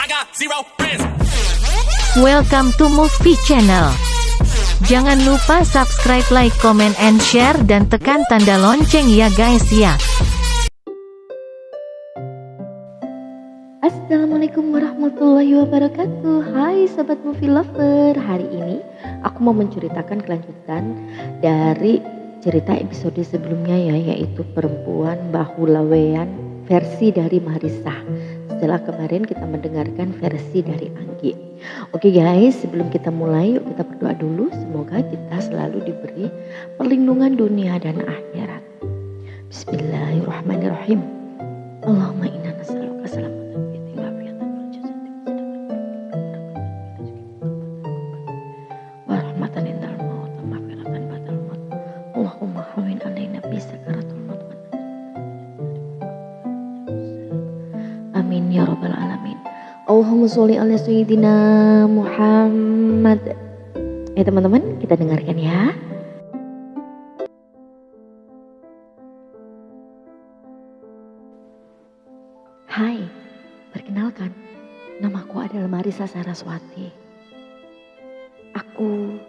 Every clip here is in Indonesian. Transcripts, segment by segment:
I got 0 friends. Welcome to Movie Channel. Jangan lupa subscribe, like, comment, and share, dan tekan tanda lonceng ya guys ya. Assalamualaikum warahmatullahi wabarakatuh. Hai sobat movie lover. Hari ini aku mau menceritakan kelanjutan dari cerita episode sebelumnya ya, yaitu Perempuan Bahu Lawean versi dari Marissa. Setelah kemarin kita mendengarkan versi dari Anggi. Oke guys, sebelum kita mulai yuk kita berdoa dulu. Semoga kita selalu diberi perlindungan dunia dan akhirat. Bismillahirrahmanirrahim. Allahumma inna nas'aluka salamatan amin ya rabbal alamin. Allahumma sholli ala sayyidina Muhammad. Teman-teman, kita dengarkan ya. Hai, perkenalkan, namaku adalah Marissa Saraswati. Aku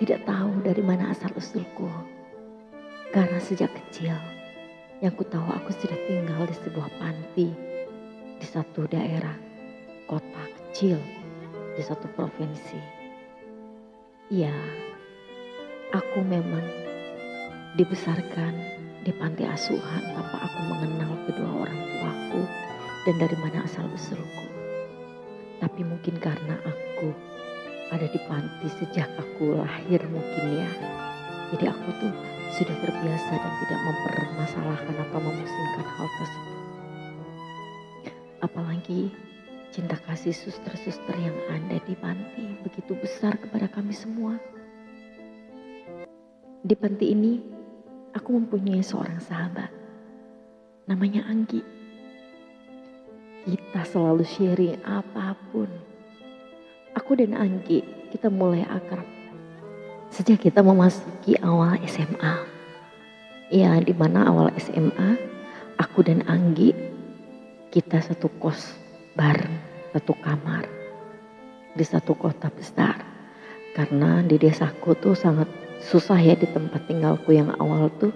tidak tahu dari mana asal usulku, karena sejak kecil yang ku tahu aku sudah tinggal di sebuah panti di satu daerah kota kecil di satu provinsi. Ya, aku memang dibesarkan di panti asuhan tanpa aku mengenal kedua orang tuaku dan dari mana asal usulku. Tapi mungkin karena aku ada di panti sejak aku lahir mungkin ya. Jadi aku tuh sudah terbiasa dan tidak mempermasalahkan atau memusingkan hal tersebut. Apalagi cinta kasih suster-suster yang ada di panti begitu besar kepada kami semua. Di panti ini aku mempunyai seorang sahabat. Namanya Anggi. Kita selalu sharing apapun. Aku dan Anggi kita mulai akrab sejak kita memasuki awal SMA. Ya, di mana awal SMA aku dan Anggi kita satu kos bareng, satu kamar di satu kota besar. Karena di desaku tuh sangat susah ya, di tempat tinggalku yang awal tuh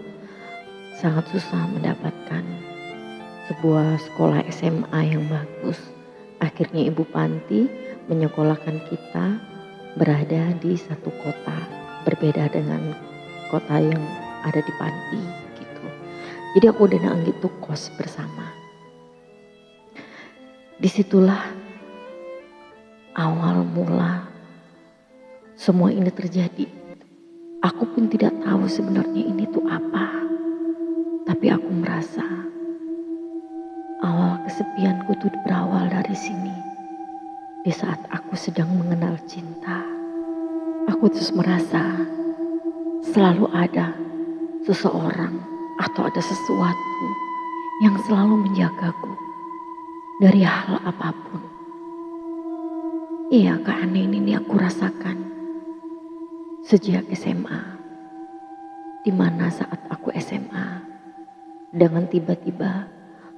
sangat susah mendapatkan sebuah sekolah SMA yang bagus. Akhirnya ibu panti menyekolahkan kita berada di satu kota berbeda dengan kota yang ada di panti gitu. Jadi aku dan Anggi tuh kos bersama. Disitulah awal mula semua ini terjadi. Aku pun tidak tahu sebenarnya ini tuh apa. Tapi aku merasa awal kesepianku tuh berawal dari sini. Di saat aku sedang mengenal cinta, aku terus merasa selalu ada seseorang atau ada sesuatu yang selalu menjagaku dari hal apapun. Iya, keanehan ini aku rasakan sejak SMA. Dimana saat aku SMA, dengan tiba-tiba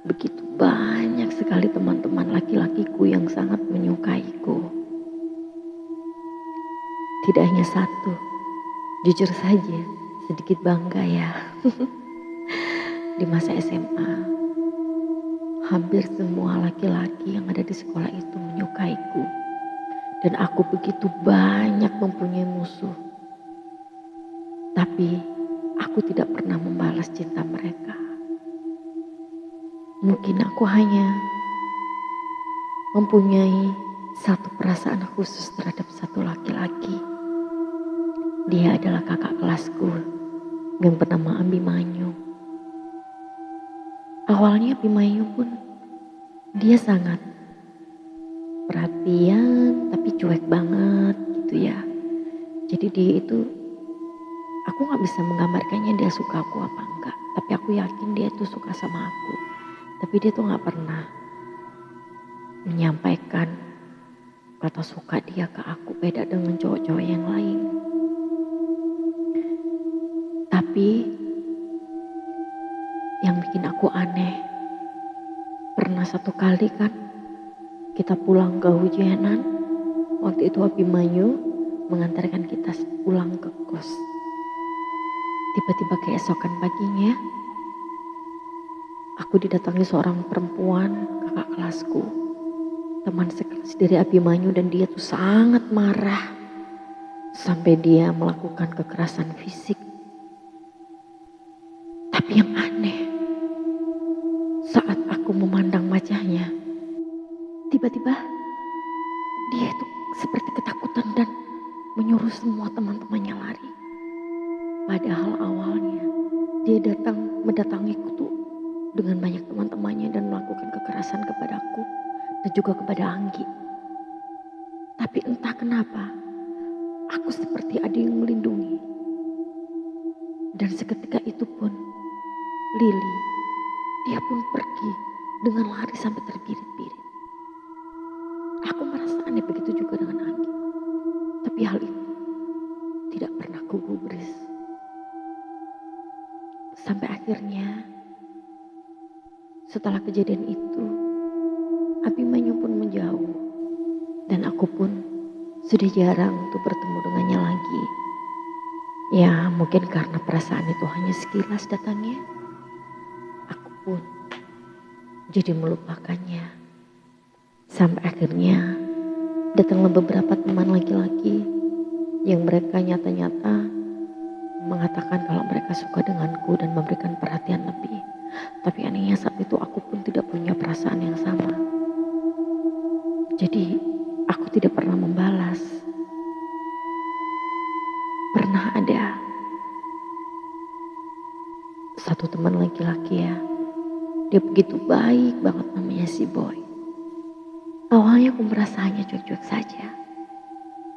begitu banyak sekali teman-teman laki-lakiku yang sangat menyukaiku. Tidak hanya satu, jujur saja sedikit bangga ya. Di masa SMA, hampir semua laki-laki yang ada di sekolah itu menyukaiku. Dan aku begitu banyak mempunyai musuh. Tapi aku tidak pernah membalas cinta mereka. Mungkin aku hanya mempunyai satu perasaan khusus terhadap satu laki-laki. Dia adalah kakak kelasku yang bernama Abimanyu. Awalnya Abimanyu pun dia sangat perhatian tapi cuek banget gitu ya. Jadi dia itu, aku gak bisa menggambarkannya dia suka aku apa enggak. Tapi aku yakin dia itu suka sama aku. Tapi dia tuh gak pernah menyampaikan kata suka dia ke aku, beda dengan cowok-cowok yang lain. Tapi yang bikin aku aneh, pernah satu kali kan Kita pulang kehujanan. Waktu itu Abimanyu mengantarkan kita pulang ke kos. Tiba-tiba keesokan paginya, aku didatangi seorang perempuan, kakak kelasku, teman sekelas dari Abimanyu, dan dia tuh sangat marah sampai dia melakukan kekerasan fisik. Tapi yang aneh, saat aku memandang wajahnya, tiba-tiba dia itu seperti ketakutan dan menyuruh semua teman-temannya lari. Padahal awalnya dia mendatangiku tuh dengan banyak teman-temannya dan melakukan kekerasan kepadaku dan juga kepada Anggi. Tapi entah kenapa, aku seperti ada yang melindungi. Dan seketika itu pun, Lili, dia pun pergi dengan lari sampai terbirit-birit. Aku merasa aneh, begitu juga dengan Anggi. Tapi hal itu tidak pernah kugubris. Sampai akhirnya, setelah kejadian itu, Abimanyu pun menjauh. Dan aku pun sudah jarang untuk bertemu dengannya lagi. Ya, mungkin karena perasaan itu hanya sekilas datangnya. Aku pun jadi melupakannya. Sampai akhirnya datanglah beberapa teman laki-laki yang mereka nyata-nyata mengatakan kalau mereka suka denganku dan memberikan perhatian lebih. Tapi anehnya saat itu aku pun tidak punya perasaan yang sama. Jadi aku tidak pernah membalas. Pernah ada satu teman laki-laki ya, dia begitu baik banget, namanya si Boy. Awalnya aku merasa hanya cuek-cuek saja.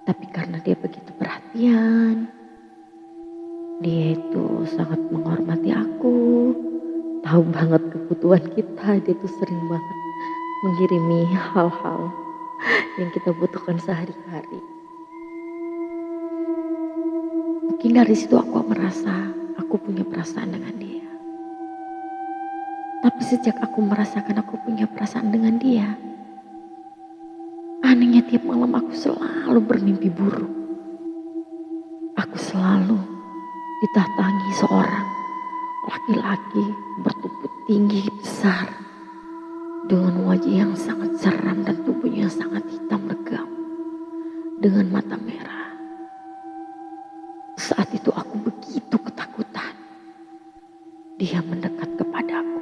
Tapi karena dia begitu perhatian, dia itu sangat menghormati aku, tahu banget kebutuhan kita. Dia tuh sering banget mengirimi hal-hal yang kita butuhkan sehari-hari. Mungkin dari situ aku merasa aku punya perasaan dengan dia. Tapi sejak aku merasakan aku punya perasaan dengan dia, anehnya tiap malam aku selalu bermimpi buruk. Aku selalu ditatangi seorang laki-laki bertubuh tinggi besar dengan wajah yang sangat seram dan tubuhnya yang sangat hitam legam dengan mata merah. Saat itu aku begitu ketakutan. Dia mendekat kepadaku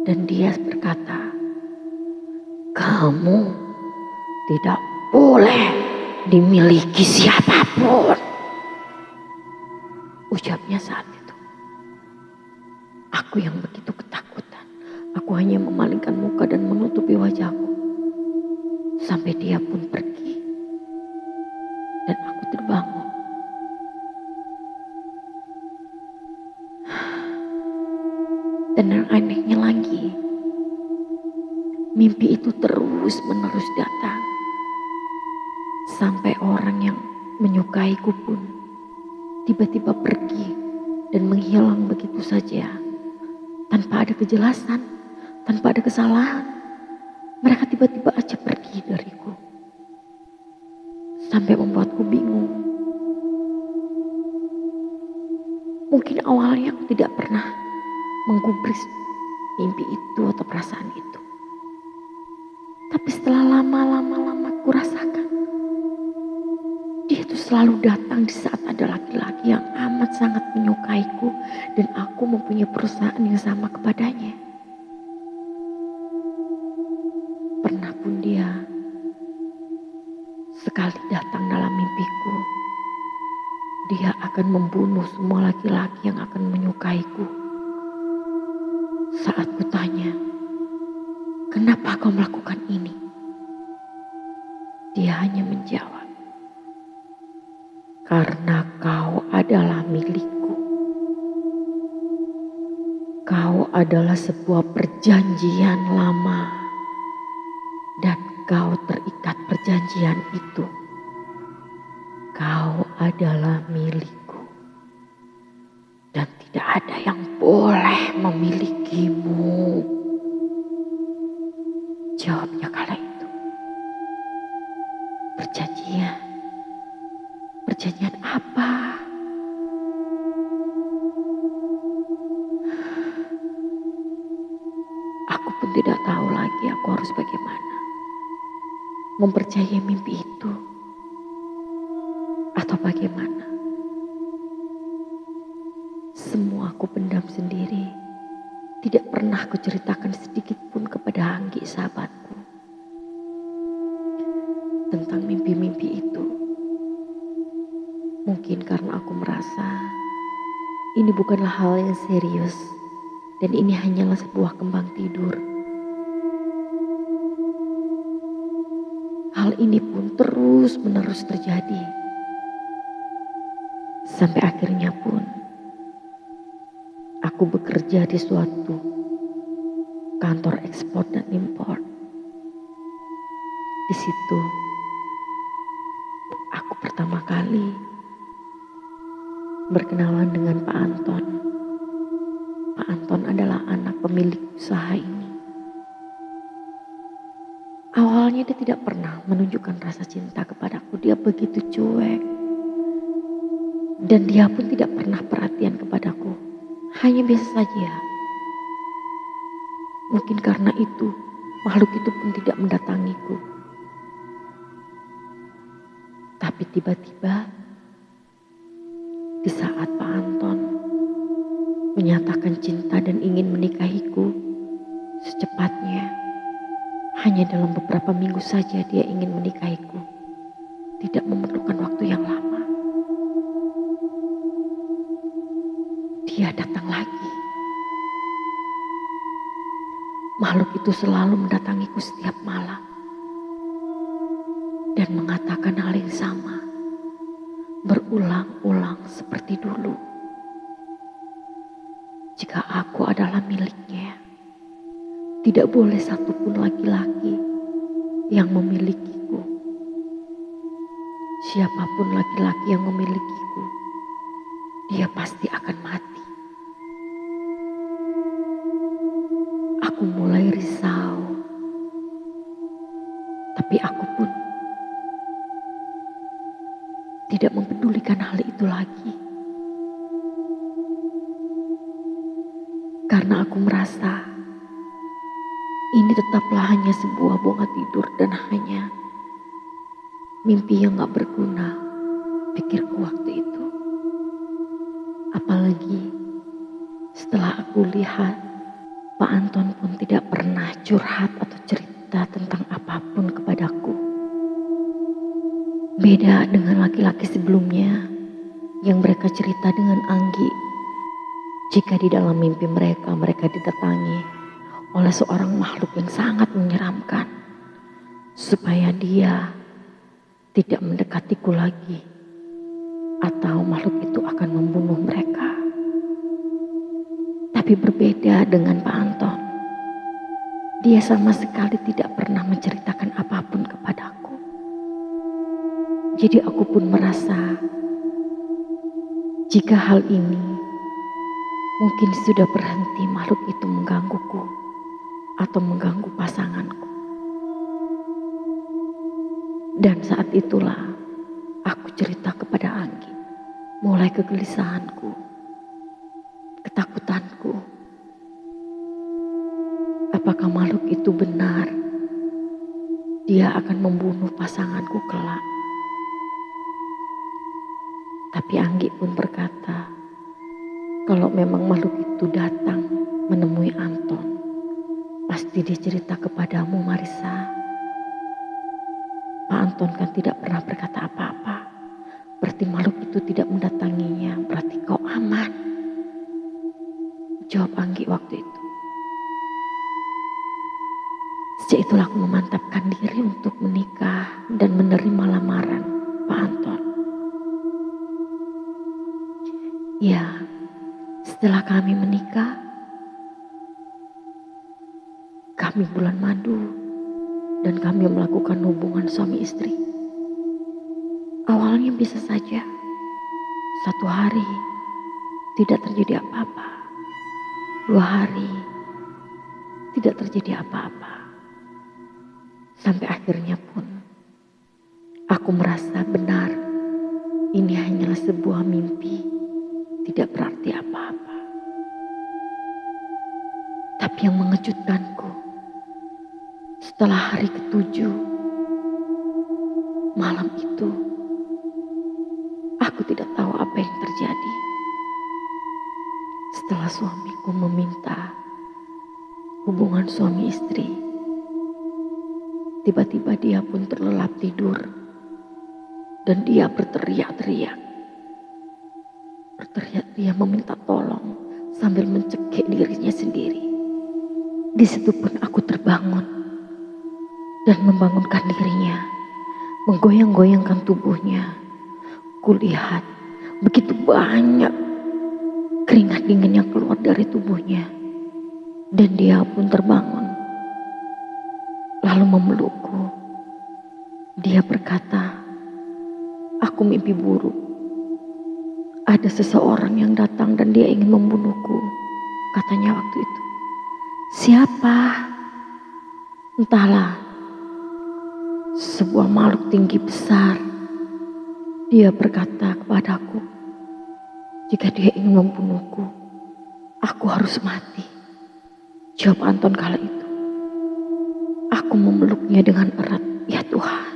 dan dia berkata, "Kamu tidak boleh dimiliki siapapun." Ucapnya saat itu. Aku yang begitu ketakutan. Aku hanya memalingkan muka dan menutupi wajahku. Sampai dia pun pergi. Dan aku terbangun. Dan yang anehnya lagi, mimpi itu terus menerus datang. Sampai orang yang menyukaiku pun tiba-tiba pergi dan menghilang begitu saja. Tanpa ada kejelasan, tanpa ada kesalahan. Mereka tiba-tiba aja pergi dariku. Sampai membuatku bingung. Mungkin awalnya aku tidak pernah menggubris mimpi itu atau perasaan itu. Tapi setelah lama-lama aku rasakan, dia itu selalu datang di saat ada laki-laki yang amat sangat menyukaiku dan aku mempunyai perusahaan yang sama kepadanya. Pernah pun dia sekali datang dalam mimpiku. Dia akan membunuh semua laki-laki yang akan menyukaiku. Saat kutanya, "Kenapa kau melakukan ini?" Dia hanya menjawab, "Karena kau adalah milikku. Kau adalah sebuah perjanjian lama dan kau terikat perjanjian itu. Kau adalah milikku dan tidak ada yang boleh memilikimu." Jawabnya kala itu. bagaimana? Mempercayai mimpi itu atau bagaimana? Semua aku pendam sendiri. Tidak pernah kuceritakan sedikit pun kepada Anggi sahabatku tentang mimpi-mimpi itu. Mungkin karena aku merasa ini bukanlah hal yang serius dan ini hanyalah sebuah kembang tidur. Hal ini pun terus-menerus terjadi. Sampai akhirnya pun aku bekerja di suatu kantor ekspor dan impor. Di situ aku pertama kali berkenalan dengan Pak Anton. Pak Anton adalah anak pemilik usaha ini. Awalnya dia tidak pernah menunjukkan rasa cinta kepadaku. Dia begitu cuek. Dan dia pun tidak pernah perhatian kepadaku. Hanya biasa saja. Mungkin karena itu, makhluk itu pun tidak mendatangiku. Tapi tiba-tiba, di saat Pak Anton menyatakan cinta dan ingin menikahiku secepatnya, hanya dalam beberapa minggu saja dia ingin menikahiku. Tidak memerlukan waktu yang lama. Dia datang lagi. Makhluk itu selalu mendatangiku setiap malam. Dan mengatakan hal yang sama. Berulang-ulang seperti dulu. Jika aku adalah miliknya, tidak boleh satupun laki-laki yang memilikiku. Siapapun laki-laki yang memilikiku, dia pasti akan mati. Aku mulai risau. Tapi aku pun tidak mempedulikan hal itu lagi. Karena aku merasa ini tetaplah hanya sebuah bonga tidur dan hanya mimpi yang gak berguna, pikirku waktu itu. Apalagi setelah aku lihat Pak Anton pun tidak pernah curhat atau cerita tentang apapun kepadaku. Beda dengan laki-laki sebelumnya yang mereka cerita dengan Anggi. Jika di dalam mimpi mereka didatangi oleh seorang makhluk yang sangat menyeramkan. Supaya dia tidak mendekatiku lagi. Atau makhluk itu akan membunuh mereka. Tapi berbeda dengan Pak Anton. Dia sama sekali tidak pernah menceritakan apapun kepadaku. Jadi aku pun merasa jika hal ini mungkin sudah berhenti makhluk itu menggangguku atau mengganggu pasanganku. Dan saat itulah aku cerita kepada Anggi. Mulai kegelisahanku, ketakutanku. Apakah makhluk itu benar? Dia akan membunuh pasanganku kelak. Tapi Anggi pun berkata, kalau memang makhluk itu datang menemui Anton, pasti dia cerita kepadamu, Marissa. Pak Anton kan tidak pernah berkata apa-apa. Berarti makhluk itu tidak mendatanginya. Berarti kau aman. Jawab Anggi waktu itu. Sejak itulah aku memantapkan diri untuk menikah dan menerima lamaran Pak Anton. Ya, setelah kami menikah, kami bulan madu dan kami melakukan hubungan suami istri. Awalnya bisa saja, satu hari tidak terjadi apa-apa, 2 hari tidak terjadi apa-apa. Sampai akhirnya pun aku merasa benar ini hanyalah sebuah mimpi, tidak berarti apa-apa. Tapi yang mengejutkanku, Setelah hari ketujuh, malam itu, aku tidak tahu apa yang terjadi. Setelah suamiku meminta hubungan suami istri, tiba-tiba dia pun terlelap tidur dan dia berteriak-teriak. Dia meminta tolong sambil mencekik dirinya sendiri. Di situ pun aku terbangun dan membangunkan dirinya, menggoyang-goyangkan tubuhnya. Kulihat begitu banyak keringat dingin yang keluar dari tubuhnya, dan dia pun terbangun lalu memelukku. Dia berkata, "Aku mimpi buruk. Ada seseorang yang datang dan dia ingin membunuhku," katanya waktu itu. "Siapa?" "Entahlah, sebuah makhluk tinggi besar." Dia berkata kepadaku, "Jika dia ingin membunuhku, aku harus mati." Jawab Anton kala itu. Aku memeluknya dengan erat. Ya Tuhan,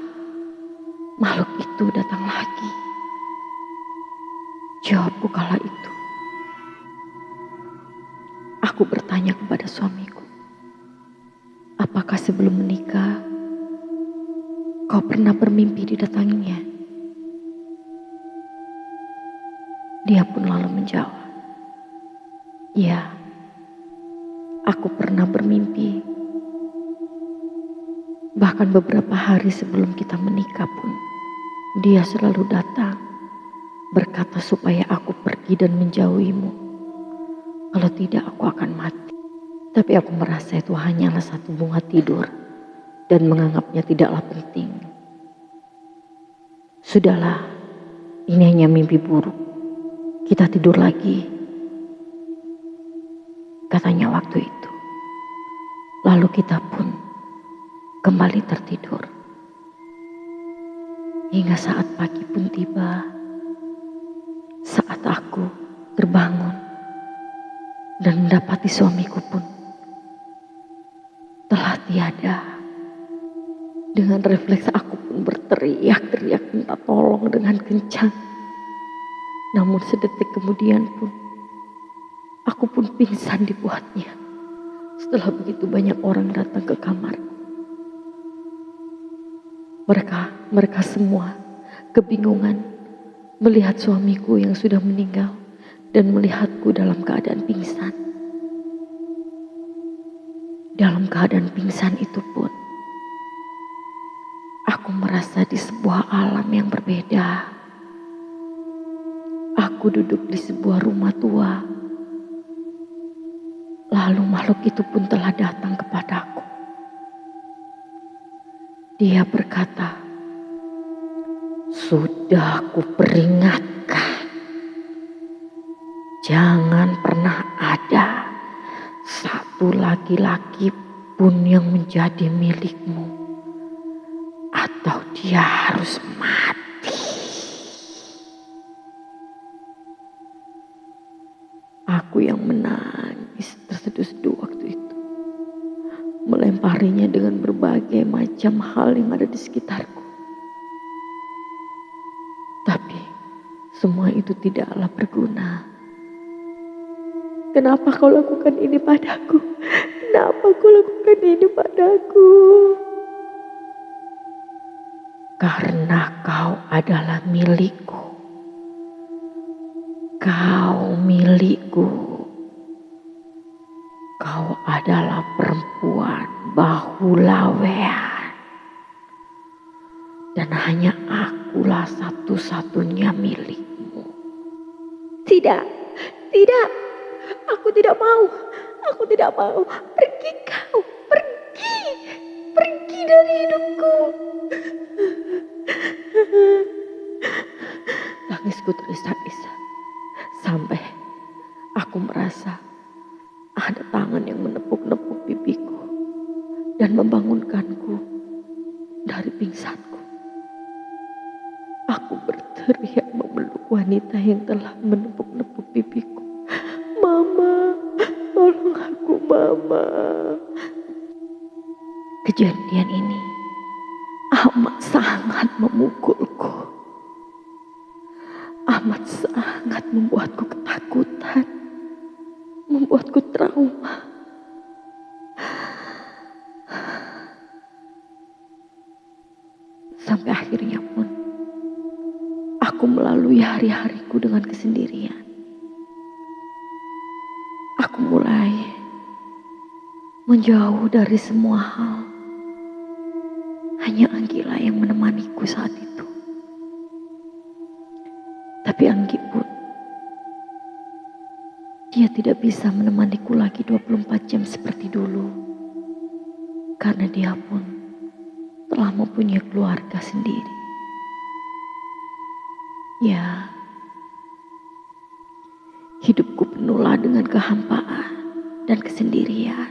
makhluk itu datang lagi. Jawabku kala itu. Aku bertanya kepada suamiku, "Apakah sebelum menikah kau pernah bermimpi didatanginya?" Dia pun lalu menjawab, "Ya, aku pernah bermimpi. Bahkan beberapa hari sebelum kita menikah pun, dia selalu datang, berkata supaya aku pergi dan menjauhimu. Kalau tidak aku akan mati. Tapi aku merasa itu hanyalah satu bunga tidur dan menganggapnya tidaklah penting. Sudahlah, ini hanya mimpi buruk. Kita tidur lagi," katanya waktu itu. Lalu kita pun kembali tertidur. Hingga saat pagi pun tiba, saat aku terbangun dan mendapati suamiku pun telah tiada. Dengan refleks aku pun berteriak-teriak minta tolong dengan kencang. Namun sedetik kemudian pun aku pun pingsan dibuatnya. Setelah begitu banyak orang datang ke kamar. Mereka semua kebingungan melihat suamiku yang sudah meninggal dan melihatku dalam keadaan pingsan. Dalam keadaan pingsan itu pun aku merasa di sebuah alam yang berbeda. Aku duduk di sebuah rumah tua. Lalu makhluk itu pun telah datang kepadaku. Dia berkata, "Sudah kuperingatkan, jangan pernah ada satu laki-laki pun yang menjadi milikmu, atau dia harus mati." Aku yang menangis terseduh-seduh waktu itu, melemparinya dengan berbagai macam hal yang ada di sekitarku. Tapi semua itu tidaklah berguna. "Kenapa kau lakukan ini padaku? Kenapa kau lakukan ini padaku?" "Karena kau adalah milikku. Kau milikku. Kau adalah perempuan bahu lawean. Dan hanya akulah satu-satunya milikmu." "Tidak, tidak. Aku tidak mau. Aku tidak mau. Pergi kau. Pergi. Pergi dari hidupku." Tangisku terisak-isak. Sampai aku merasa ada tangan yang menepuk-nepuk pipiku dan membangunkanku dari pingsanku. Aku berteriak memeluk wanita yang telah menepuk-nepuk pipiku. "Mama, tolong aku, Mama." Kejadian ini amat sangat memukulku. Amat sangat membuatku ketakutan, membuatku trauma. Sampai akhirnya pun aku melalui hari-hariku dengan kesendirian. Aku mulai menjauh dari semua hal. Hanya Anggilah yang menemaniku saat itu. Tapi Anggi pun, dia tidak bisa menemaniku lagi 24 jam seperti dulu. Karena dia pun telah mempunyai keluarga sendiri. Ya, hidupku penuhlah dengan kehampaan dan kesendirian,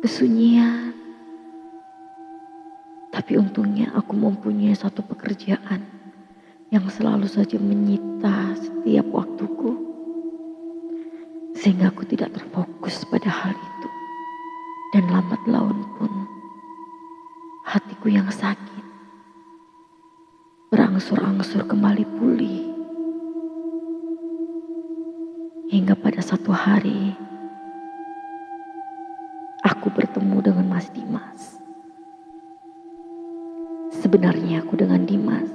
kesunyian. Tapi untungnya aku mempunyai satu pekerjaan yang selalu saja menyita setiap waktuku, sehingga aku tidak terfokus pada hal itu. Dan lambat laun pun hatiku yang sakit berangsur-angsur kembali pulih. Hingga pada satu hari aku bertemu dengan Mas Dimas. Sebenarnya aku dengan Dimas,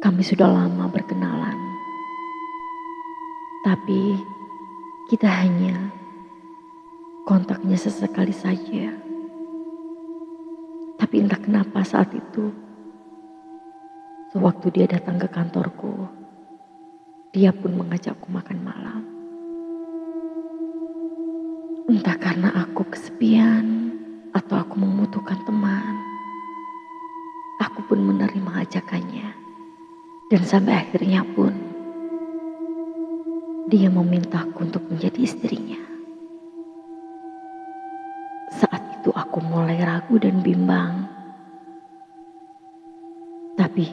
kami sudah lama berkenalan. Tapi kita hanya kontaknya sesekali saja. Tapi entah kenapa saat itu, sewaktu dia datang ke kantorku, dia pun mengajakku makan malam. Entah karena aku kesepian atau aku membutuhkan teman, aku pun menerima ajakannya. Dan sampai akhirnya pun dia memintaku untuk menjadi istrinya. Saat itu aku mulai ragu dan bimbang. Tapi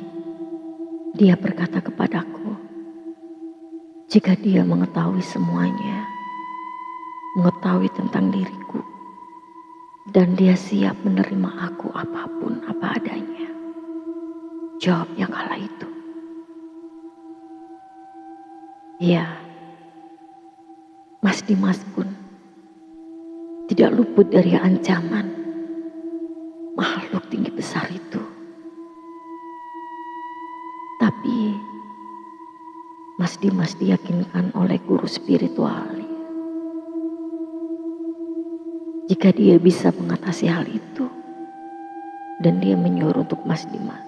dia berkata kepadaku, jika dia mengetahui semuanya, mengetahui tentang diriku, dan dia siap menerima aku apapun apa adanya. Jawabnya kala itu, ya, Mas Dimas pun tidak luput dari ancaman makhluk tinggi besar itu. Tapi Mas Dimas diyakinkan oleh guru spiritual, jika dia bisa mengatasi hal itu, dan dia menyuruh untuk Mas Dimas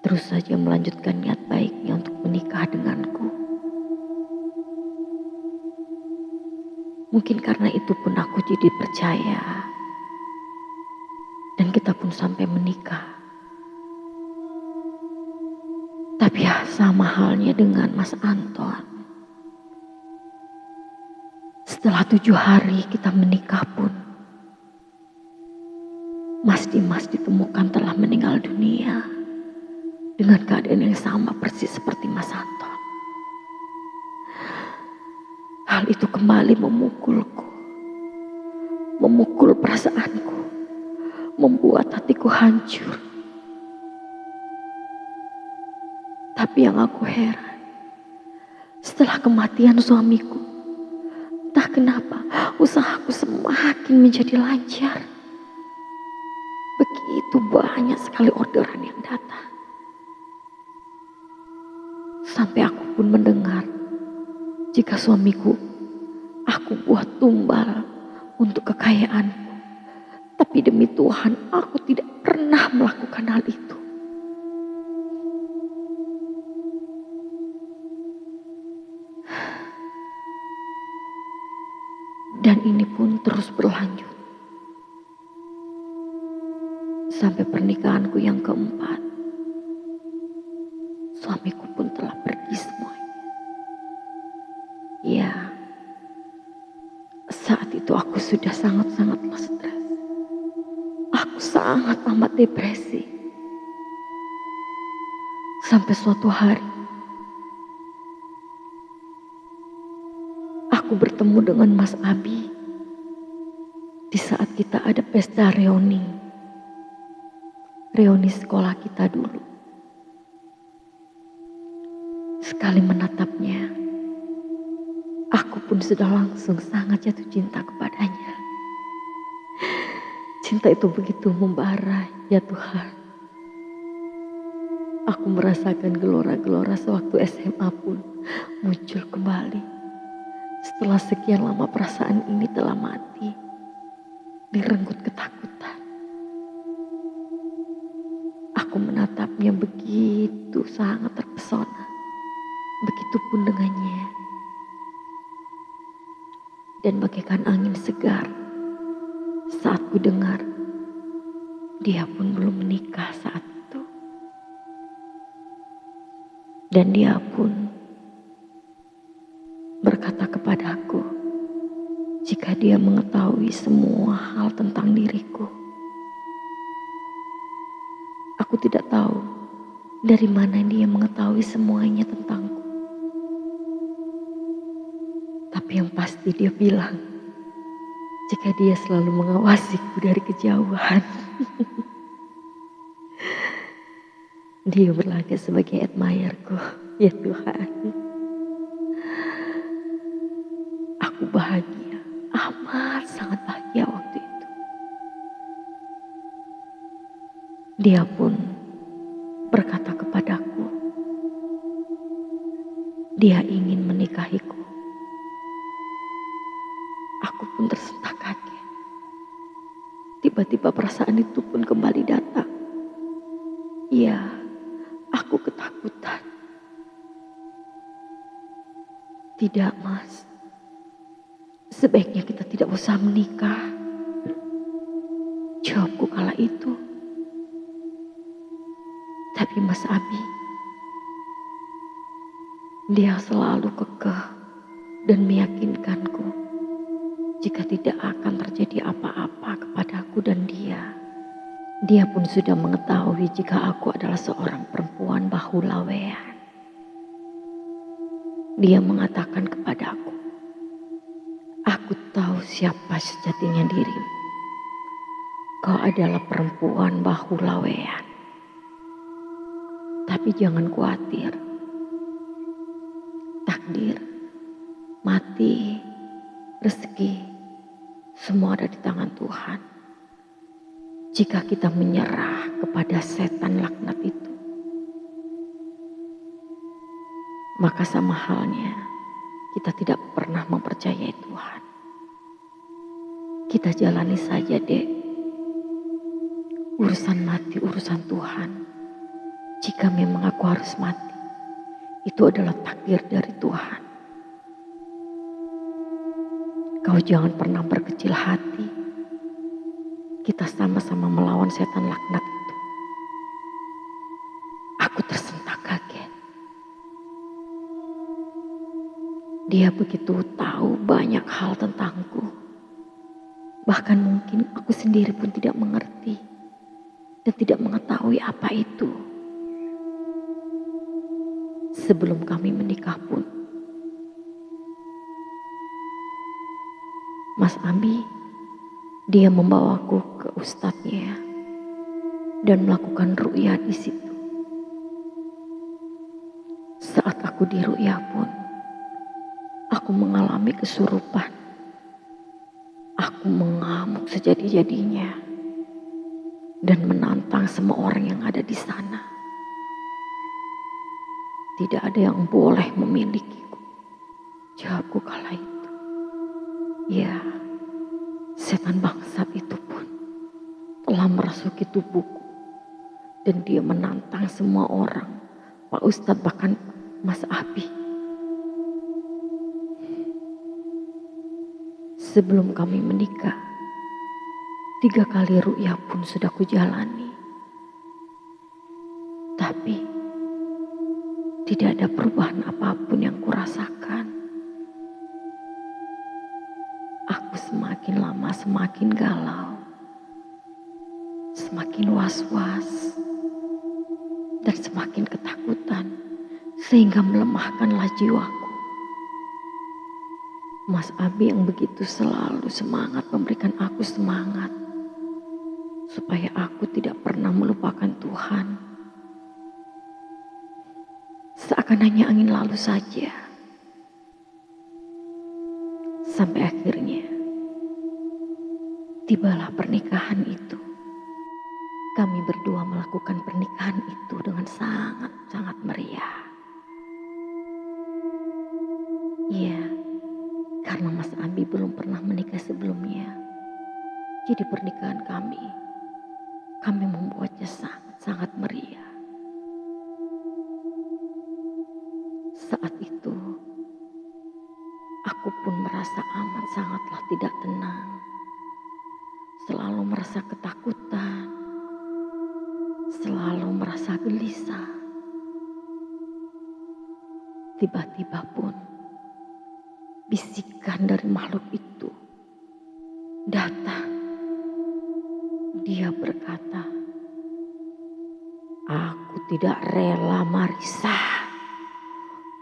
terus saja melanjutkan niat baiknya untuk menikah denganku. Mungkin karena itu pun aku jadi percaya, dan kita pun sampai menikah. Tapi ya, sama halnya dengan Mas Anton. Setelah 7 hari kita menikah pun, Mas Dimas ditemukan telah meninggal dunia dengan keadaan yang sama persis seperti Mas Anton. Hal itu kembali memukulku, memukul perasaanku, membuat hatiku hancur. Tapi yang aku heran, setelah kematian suamiku, entah kenapa usahaku semakin menjadi lancar. Begitu banyak sekali orderan yang datang. Sampai aku pun mendengar jika suamiku aku buat tumbal untuk kekayaanku. Tapi demi Tuhan aku tidak pernah melakukan hal itu. Dan ini pun terus berlanjut. Sampai pernikahanku yang keempat, suamiku pun telah pergi semuanya. Ya, saat itu aku sudah sangat-sangatlah stres. Aku sangat amat depresi. Sampai suatu hari, aku bertemu dengan Mas Abi. saat kita ada pesta reuni sekolah kita dulu. Sekali menatapnya, aku pun sudah langsung sangat jatuh cinta kepadanya. Cinta itu begitu membara, ya Tuhan. Aku merasakan gelora-gelora sewaktu SMA pun muncul kembali. Setelah sekian lama perasaan ini telah mati, direnggut ketakutan. Aku menatapnya begitu sangat terpesona. Begitupun dengannya. Dan bagaikan angin segar saat ku dengar dia pun belum menikah saat itu. Dan dia pun berkata kepadaku jika dia mengetahui semua hal tentang diriku. Aku tidak tahu dari mana dia mengetahui semuanya tentangku. Tapi yang pasti dia bilang jika dia selalu mengawasiku dari kejauhan. Dia berlagak sebagai admirerku, ya Tuhan. Aku bahagia, amat sangat bahagia waktu itu. Dia pun berkata kepadaku, dia ingin menikahiku. Aku pun tersentak kaget. Tiba-tiba perasaan itu pun kembali datang. Iya, aku ketakutan. Tidak, Mas. Sebaiknya kita tidak usah menikah. Jawabku kala itu. Tapi Mas Abi, dia selalu kekeh dan meyakinkanku jika tidak akan terjadi apa-apa kepadaku dan dia. Dia pun sudah mengetahui jika aku adalah seorang perempuan bahu lawean. Dia mengatakan kepadaku, aku tahu siapa sejatinya dirimu. Kau adalah perempuan bahu lawean. Tapi jangan khawatir. Takdir, mati, rezeki, semua ada di tangan Tuhan. Jika kita menyerah kepada setan laknat itu, maka sama halnya kita tidak pernah mempercayai Tuhan. Kita jalani saja, Dek. Urusan mati, urusan Tuhan. Jika memang aku harus mati, itu adalah takdir dari Tuhan. Kau jangan pernah berkecil hati. Kita sama-sama melawan setan laknat itu. Aku tersentak kaget. Dia begitu tahu banyak hal tentangku. Bahkan mungkin aku sendiri pun tidak mengerti dan tidak mengetahui apa itu. Sebelum kami menikah pun, Mas Abi, dia membawaku ke ustadznya dan melakukan ru'yah di situ. Saat aku di ru'yah pun, aku mengalami kesurupan. Aku mengamuk sejadi-jadinya dan menantang semua orang yang ada di sana. Tidak ada yang boleh memilikiku. Jawabku kala itu. Ya, setan bangsat itu pun telah merasuki tubuhku. Dan dia menantang semua orang. Pak Ustadz bahkan Mas Abi. Sebelum kami menikah, 3 kali ru'yah pun sudah kujalani. Tapi tidak ada perubahan apapun yang kurasakan. Aku semakin lama semakin galau, semakin was-was, dan semakin ketakutan, sehingga melemahkanlah jiwaku. Mas Abi yang begitu selalu semangat memberikan aku semangat supaya aku tidak pernah melupakan Tuhan. Seakan hanya angin lalu saja. Sampai akhirnya tibalah pernikahan itu. Kami berdua melakukan pernikahan itu dengan sangat-sangat meriah. Iya, karena Mas Abi belum pernah menikah sebelumnya. Jadi pernikahan kami membuatnya sangat-sangat meriah. Saat itu, aku pun merasa amat sangatlah tidak tenang. Selalu merasa ketakutan, selalu merasa gelisah. Tiba-tiba pun, bisikan dari makhluk itu datang. Dia berkata, "Aku tidak rela Marissa,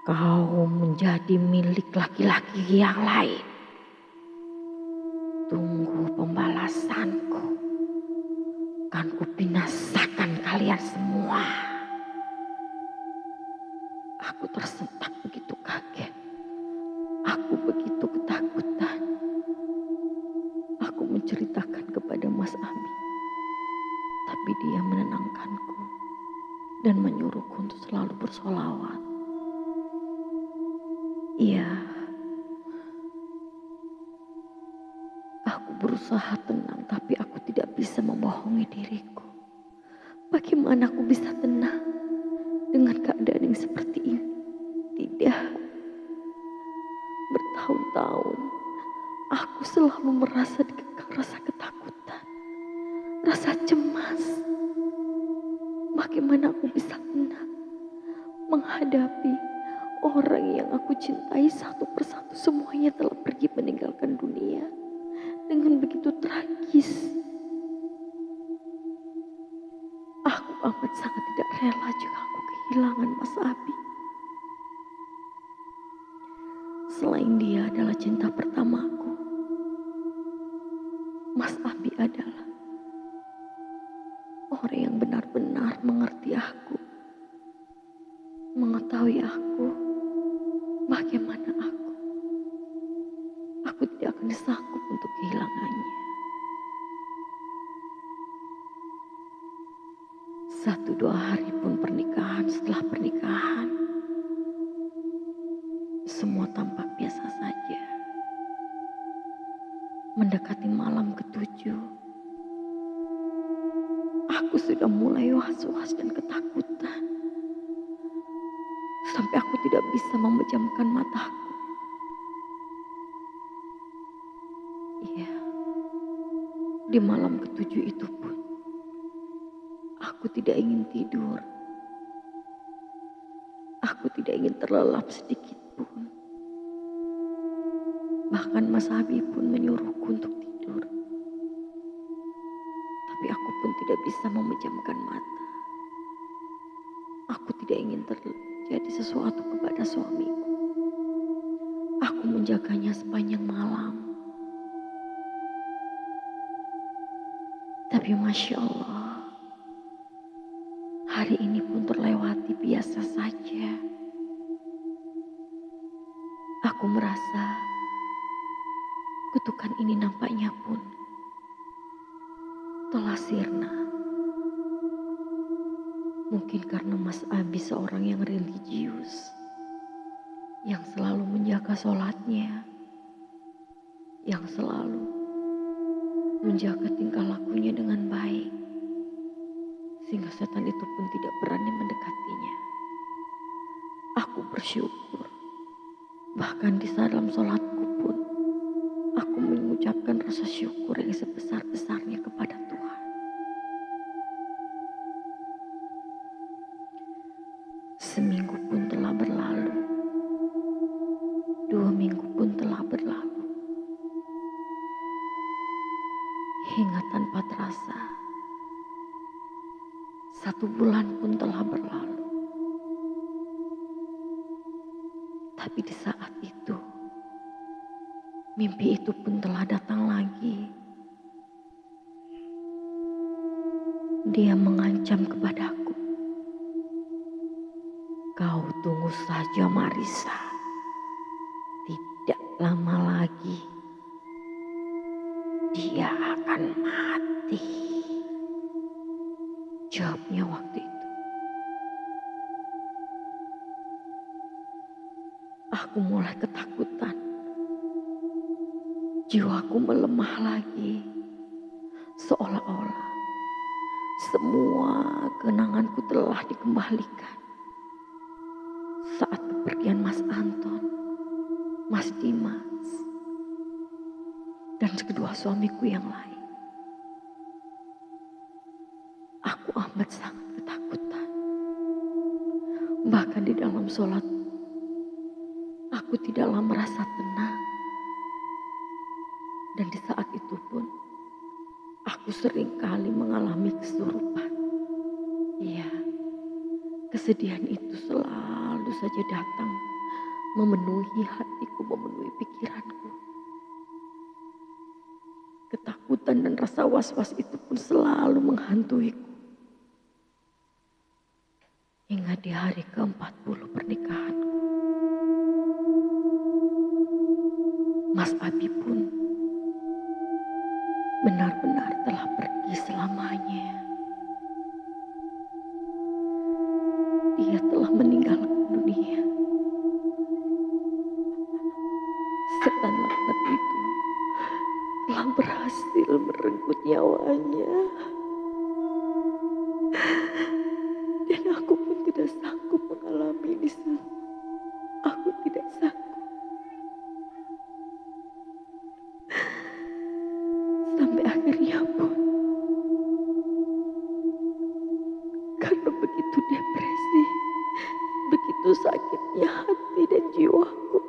kau menjadi milik laki-laki yang lain. Tunggu pembalasanku, kan kubinasakan kalian semua." Aku tersentak begitu kaget. Aku begitu ketakutan. Aku menceritakan kepada Mas Abi. Tapi dia menenangkanku dan menyuruhku untuk selalu bersolawat. Iya, aku berusaha tenang tapi aku tidak bisa membohongi diriku. Bagaimana aku bisa tenang dengan keadaan yang seperti ini? Tidak. Bertahun-tahun aku selalu merasa dikekang rasa ketakutan, rasa cemas. Bagaimana aku bisa tenang menghadapi orang yang aku cintai satu persatu semuanya telah pergi meninggalkan dunia dengan begitu tragis. Aku amat sangat tidak rela jika aku kehilangan Mas Abi. Selain dia adalah cinta pertamaku, Mas Abi adalah orang yang benar-benar mengerti aku, mengetahui aku, bagaimana aku. Aku tidak akan sanggup untuk kehilangannya. 1-2 hari pun setelah pernikahan, semua tampak biasa saja. Mendekati malam ke-7, aku sudah mulai was-was dan ketakutan. Sampai aku tidak bisa memejamkan mataku. Iya, di malam ke-7 itu pun, aku tidak ingin tidur. Aku tidak ingin terlelap sedikit pun. Bahkan Mas Abi pun menyuruhku untuk tidur. Tapi aku pun tidak bisa memejamkan mata. Aku tidak ingin terjadi sesuatu kepada suamiku. Aku menjaganya sepanjang malam. Tapi Masya Allah, hari ini pun terlewati biasa saja. Aku merasa kutukan ini nampaknya pun telah sirna. Mungkin karena Mas Abi seorang yang religius, yang selalu menjaga sholatnya, yang selalu menjaga tingkah lakunya dengan baik, sehingga setan itu pun tidak berani mendekatinya. Aku bersyukur, bahkan di dalam sholatku pun, aku mengucapkan rasa syukur yang sebesar-besarnya kepada Tuhan. Seminggu pun telah berlalu, 2 minggu pun telah berlalu, hingga tanpa terasa 1 bulan pun telah berlalu. Tapi di saat itu, Mimpi itu pun telah datang lagi. Dia mengancam kepadaku, "Kau tunggu saja Marissa, tidak lama lagi dia akan mati." Jawabnya waktu itu. Aku mulai ketakutan. Jiwaku melemah lagi. Seolah-olah semua kenanganku telah dikembalikan. Saat kepergian Mas Anton, Mas Dimas, dan kedua suamiku yang lain. Aku amat sangat ketakutan. Bahkan di dalam sholat, aku tidaklah merasa tenang. Dan di saat itu pun, aku seringkali mengalami kesurupan. Iya, kesedihan itu selalu saja datang, memenuhi hatiku, memenuhi pikiranku. Ketakutan dan rasa was-was itu pun selalu menghantuiku. Hingga di hari ke-40 pernikahanku, Mas Abi pun benar-benar telah pergi selamanya. Dia telah meninggalkan dunia. Setan laknat itu telah berhasil merenggut nyawanya. Dan aku pun tidak sanggup mengalami ini semua. Aku tidak sanggup. Sampai akhirnya pun, karena begitu depresi, begitu sakitnya hati dan jiwaku,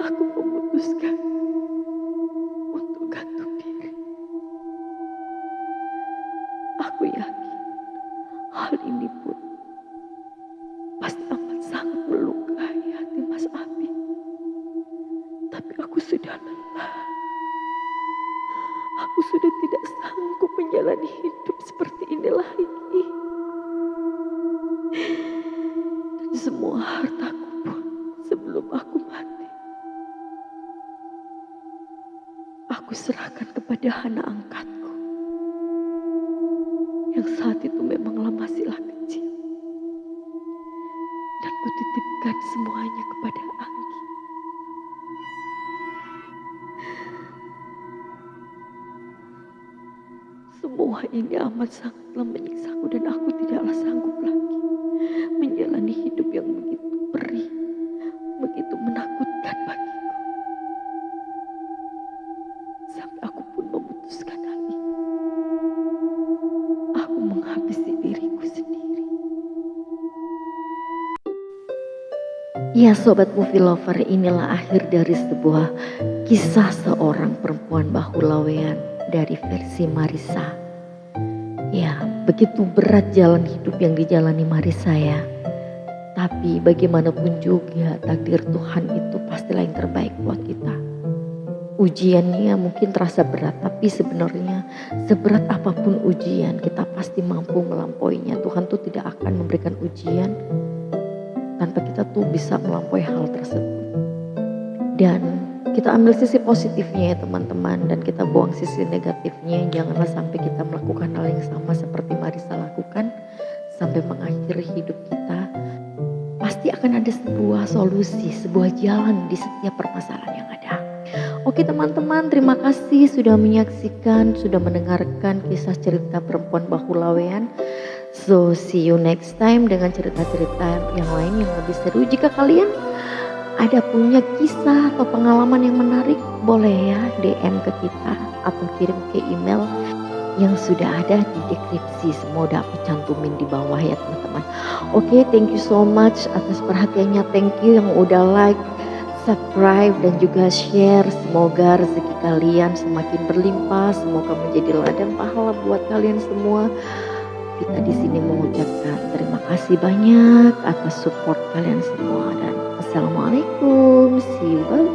aku memutuskan untuk gantung diri. Aku yakin hal ini pun pasti amat sangat melukai hati Mas Abi. Tapi aku sudah lelah. Aku sudah tidak sanggup menjalani hidup seperti ini lagi. Dan semua hartaku pun sebelum aku mati, aku serahkan kepada anak angkatku. Yang saat itu memanglah masihlah kecil. Dan kutitipkan semuanya kepada Anggi. Semua ini amat sangatlah menyiksaku dan aku tidaklah sanggup lagi menjalani hidup yang begitu perih, begitu menakutkan bagiku. Sampai aku pun memutuskan hal ini. Aku menghabisi diriku sendiri. Ya sobat movie lover, inilah akhir dari sebuah kisah seorang perempuan bahulawean dari versi Marissa. Ya, begitu berat jalan hidup yang dijalani Marissa ya. Tapi bagaimanapun juga takdir Tuhan itu pastilah yang terbaik buat kita. Ujiannya mungkin terasa berat, tapi sebenarnya seberat apapun ujian kita pasti mampu melampauinya. Tuhan tuh tidak akan memberikan ujian tanpa kita tuh bisa melampaui hal tersebut. Dan kita ambil sisi positifnya ya teman-teman, dan kita buang sisi negatifnya. Janganlah sampai kita melakukan hal yang sama seperti Marissa lakukan sampai mengakhiri hidup kita. Pasti akan ada sebuah solusi, sebuah jalan di setiap permasalahan yang ada. Oke teman-teman, terima kasih sudah menyaksikan, sudah mendengarkan kisah cerita perempuan bahulawean. So see you next time dengan cerita-cerita yang lain yang lebih seru. Jika kalian ada punya kisah atau pengalaman yang menarik, boleh ya DM ke kita atau kirim ke email yang sudah ada di deskripsi. Semua udah aku cantumin di bawah ya teman-teman. Oke, thank you so much atas perhatiannya. Thank you yang udah like, subscribe dan juga share. Semoga rezeki kalian semakin berlimpah, semoga menjadi ladang pahala buat kalian semua. Kita di sini mengucapkan terima kasih banyak atas support kalian semua dan assalamualaikum. See you, bye.